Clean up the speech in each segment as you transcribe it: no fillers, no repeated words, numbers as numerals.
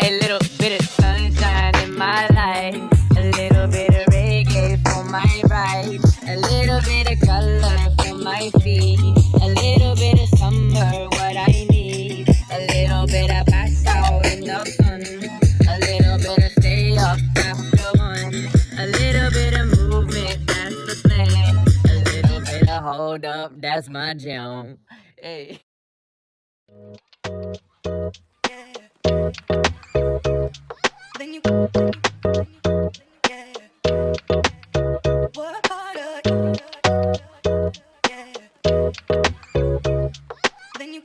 A little bit of sunshine in my life, a little bit of reggae for my ride, a little bit of color for my feet, a little bit of summer, what I need, a little bit of pass out in the sun, a little bit of stay up after one, a little bit of movement, that's the plan, a little bit of hold up, that's my jam. Hey. Then you work harder. Then you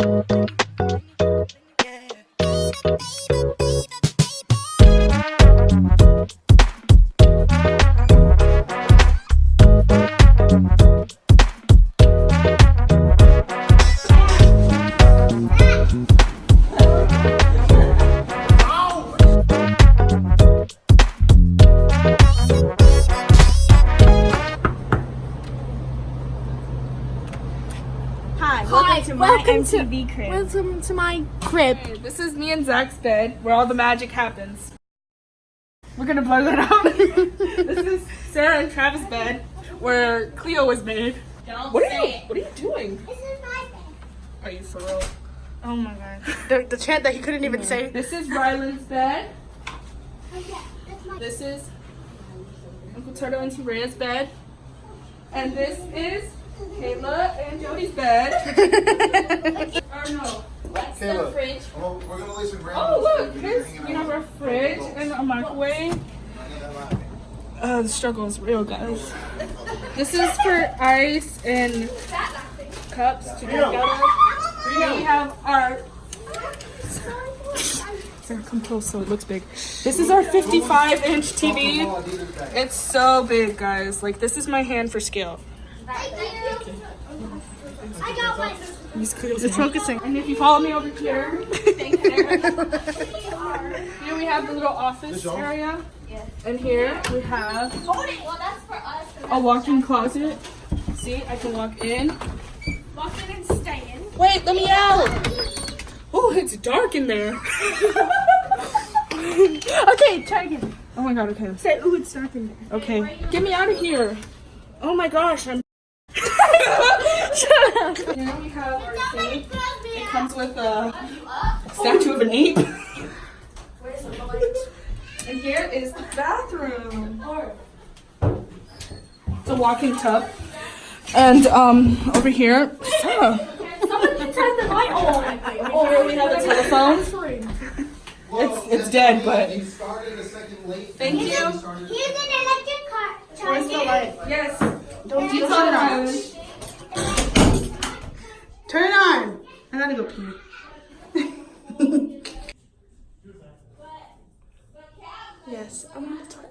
Welcome to my crib. Hey, this is me and Zach's bed where all the magic happens. We're gonna blow that out. This is Sarah and Travis' bed where Cleo was made. What are you doing? This is my bed. Are you for real? Oh my god. The chant that he couldn't even say. This is Ryland's bed. Okay, that's my This is Uncle Turtle and T-Ray's bed. And this is Kayla and Jody's bed. Or no. What's the fridge? Well, we're gonna listen. Oh look, we have our fridge and a microwave. The struggle is real, guys. This is for ice and cups to drink out of. Here we have our. Sarah, come close so it looks big. This is our 55-inch TV. It's so big, guys. Like, this is my hand for scale. I got one. It's focusing. And if you follow me over here, here we have the little office area. And here we have a walk-in closet. See, I can walk in. Walk in and stay in. Wait, let me out. Oh, it's dark in there. Okay, try again. Oh my god, okay. Say, ooh, it's dark in there. Okay, get me out of here. Oh my gosh, I'm. Here we have our sink. It comes with a statue of an ape. And here is the bathroom. It's a walk-in tub. And over here, Someone can turn the light on. here we have a telephone. It's dead, but thank you. Here's an electric car. Where's the light? Yes. Don't You turn it on. Turn it on. I gotta go pee. Yes, I'm gonna turn.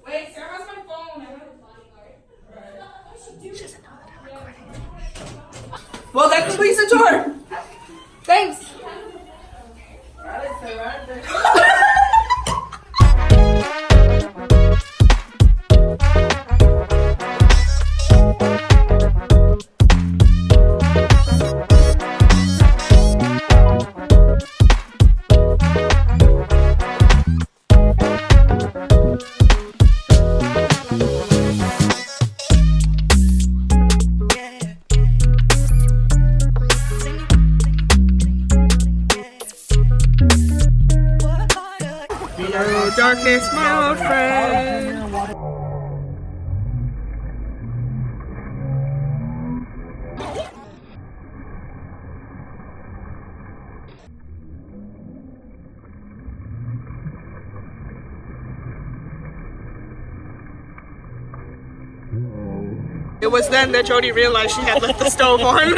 Wait, Sarah has my phone. She doesn't know that I'm recording. Well, that completes the tour. Thanks. Hello, darkness, my old friend. It was then that Jody realized she had left the stove on.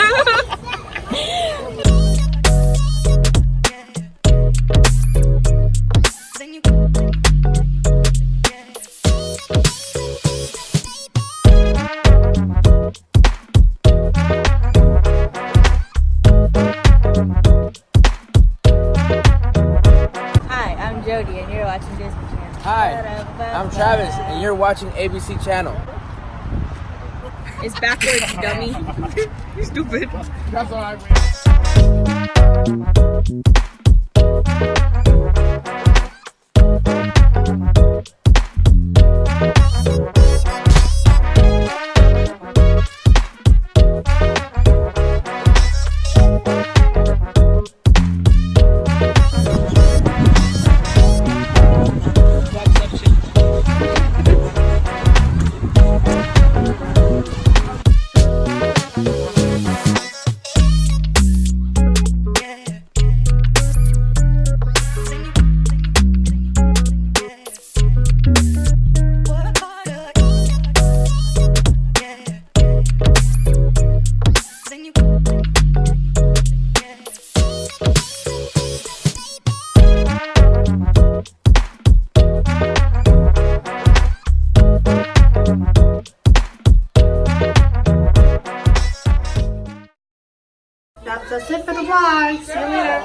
Hi, I'm Jody, and you're watching Disney Channel. Hi, I'm Travis, and you're watching ABC Channel. It's backwards, dummy. Stupid. That's all I read. Bye. See you later.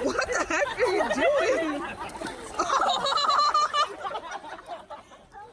What the